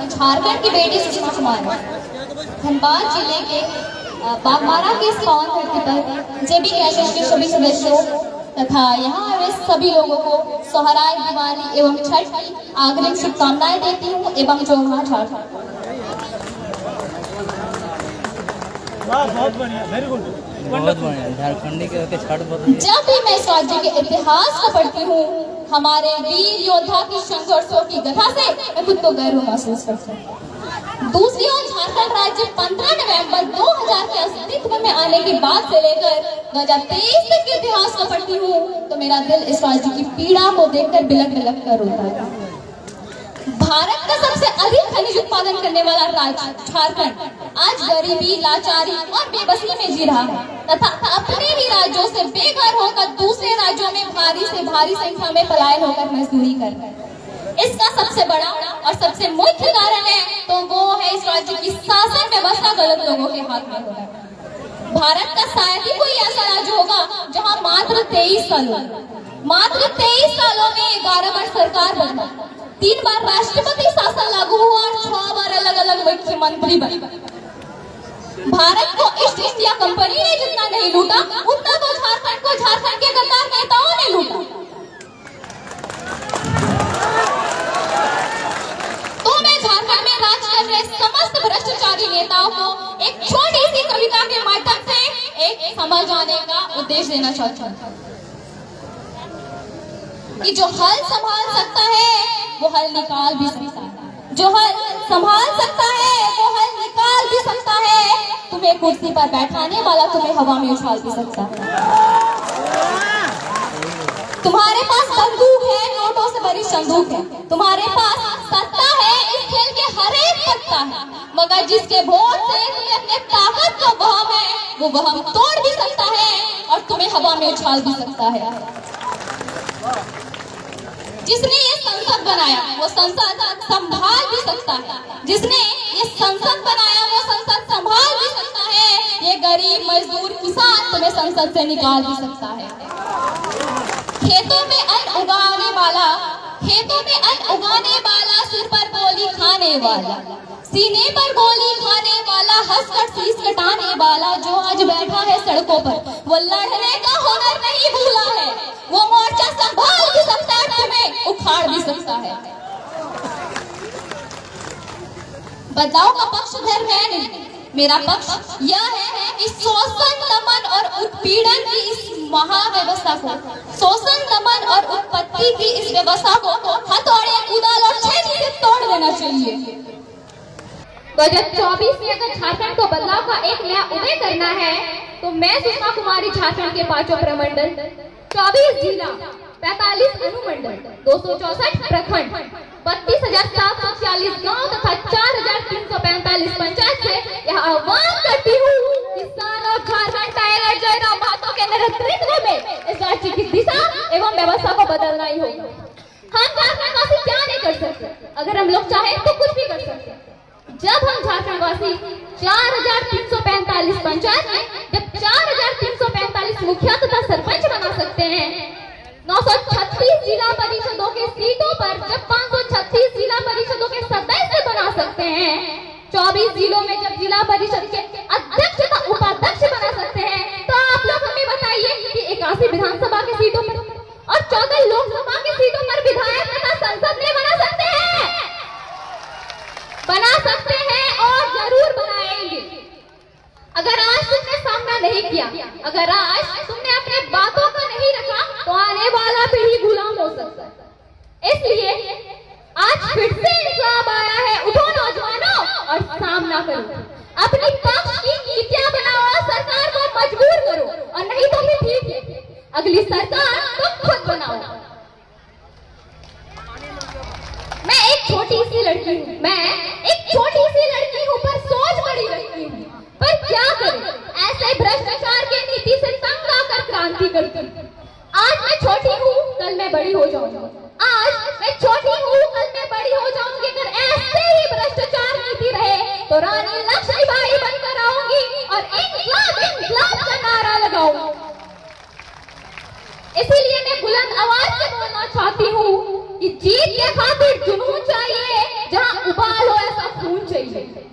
झारखंड की बेटी सुषमा कुमारी धनबाद जिले के बागमारा के इस पावन धरती पर जेबी कैशेष के सभी सदस्यों तथा यहाँ आए सभी लोगों को सोहराय, दिवाली एवं छठ की अग्रिम शुभकामनाएं देती हूँ एवं जो झारखंड। बहुत बढ़िया, वेरी गुड, बहुत बढ़िया। झारखंडी के होते छठ बहुत। जब भी मैं इस राज्य के इतिहास को पढ़ती हूँ, हमारे वीर योद्धा की संघर्षों की गाथा से मैं खुद को गर्व महसूस करती हूँ। दूसरी ओर झारखंड राज्य 15 नवंबर 2000 के अस्तित्व में आने के बाद से लेकर 2023 तक के इतिहास को पढ़ती हूँ तो मेरा दिल इस राज्य की पीड़ा को देखकर बिलक बिलक कर रोता है। भारत का सबसे अधिक खनिज उत्पादन करने वाला राज्य झारखंड आज गरीबी, लाचारी और बेबसी में जी रहा है तथा अपने ही राज्यों से बेघर होकर दूसरे राज्यों में भारी से भारी संख्या में पलायन होकर मजदूरी कर रहे हैं। इसका सबसे बड़ा और सबसे मुख्य कारण है तो वो है इस राज्य की शासन व्यवस्था गलत लोगों के हाथ में होगा। भारत का शायद ही कोई ऐसा राज्य होगा जहां मात्र 23 सालों में 11 बार सरकार बना, 3 बार राष्ट्रपति शासन लागू हुआ और 6 बार अलग अलग मुख्यमंत्री बने। भारत को ईस्ट इंडिया कंपनी ने जितना नहीं लूटा उतना तो झारखंड को झारखंड के गद्दार नेताओं ने लूटा। तो मैं झारखंड में राज कर रहे समस्त भ्रष्टाचारी नेताओं को एक छोटी सी कविता के माध्यम से एक समझ आने का उद्देश्य देना चाहता हूँ कि जो हल संभाल सकता है वो हल निकाल भी सकता है, जो हल संभाल सकता है वो हल निकाल भी सकता है। तुम्हें कुर्सी पर बैठाने वाला तुम्हें हवा में उछाल भी सकता है। तुम्हारे पास बंदूक है, नोटों से भरी संदूक है, तुम्हारे पास सत्ता है, इस खेल के हर एक पत्ता है, मगर जिसके वोट से तुम्हें अपने ताकत का वहम है वो वहम तोड़ भी सकता है और तुम्हें हवा में उछाल भी सकता है। जिसने ये संसद बनाया वो संसद संभाल भी सकता है, जिसने ये संसद बनाया वो संसद संभाल भी सकता है। ये गरीब, मजदूर, किसान तुम्हें संसद से निकाल भी सकता है। खेतों में अन्न उगाने वाला, सिर पर गोली खाने वाला, सीने पर गोली खाने वाला, हंसकर शीश कटाने वाला जो आज बैठा है सड़कों पर वो लड़ने का हुनर नहीं भूला है। वो मोर्चा संभाल भी सकता है, तुम्हें उखाड़ भी सकता है। बदलाव का पक्ष धर्म है नहीं, मेरा पक्ष यह है कि शोषण, दमन और उत्पीड़न की इस महाव्यवस्था को, शोषण, दमन और उत्पत्ति की इस व्यवस्था को हथौड़े, कुदाल और छेनी से तोड़ देना चाहिए। 2024 में अगर झारखंड को बदलाव का एक नया उदय करना है तो मैं सुषमा कुमारी झारखंड के 5 प्रमंडल, 24 जिला, 45 अनुमंडल, 264 प्रखंड, 32,746 गांव तथा 4,345 पंचायत से यह आह्वान करती हूँ किसान और झारखंड टाइगर जयराम महतो के नेतृत्व में इस राज्य की दिशा एवं व्यवस्था को बदलना ही होगा। हम झारखंड वासी क्या नहीं कर सकते, अगर हम लोग चाहे तो कुछ भी कर सकते। जब हम झारखंड वासी 4,345 पंचायत में जब 4,345 मुखिया तथा सरपंच बना सकते हैं, 936 जिला परिषदों के सीटों पर जब 536 जिला परिषदों के सदस्य बना सकते हैं, 24 जिलों में जब जिला परिषद के अध्यक्ष तथा उपाध्यक्ष बना सकते हैं, तो आप लोग हमें बताइए कि 81 विधानसभा की सीटों पर और 14 लोकसभा की सीटों पर विधायक तथा संसद में बना सकते हैं और जरूर बनाएंगे। अगर आज तुमने सामना नहीं किया, अगर आज तुमने अपने बातों का नहीं रखा तो आने वाला पीढ़ी गुलाम हो सकता है। इसलिए आज फिर से इंकलाब आया है, उठो नौजवानों और सामना करो, अपनी पक्ष की नीतियां बनाओ, सरकार को मजबूर करो और नहीं तो भी ठीक है अगली सरकार तो खुद बनाओ। मैं एक छोटी सी लड़की हूँ, पर सोच बड़ी रखती हूँ, पर क्या करूं, ऐसे भ्रष्टाचार के नीति से तंग आकर क्रांति करती हूँ। आज मैं छोटी हूँ, कल मैं बड़ी हो जाऊंगी। अगर ऐसे ही भ्रष्टाचार नीति रहे तो रानी लक्ष्मीबाई बनकर आऊंगी और इंकलाब का नारा लगाऊंगी। इसीलिए मैं बुलंद आवाज से बोलना चाहती हूँ कि जीत के खातिर जुनून चाहिए, जहाँ उबाल हो ऐसा चाहिए।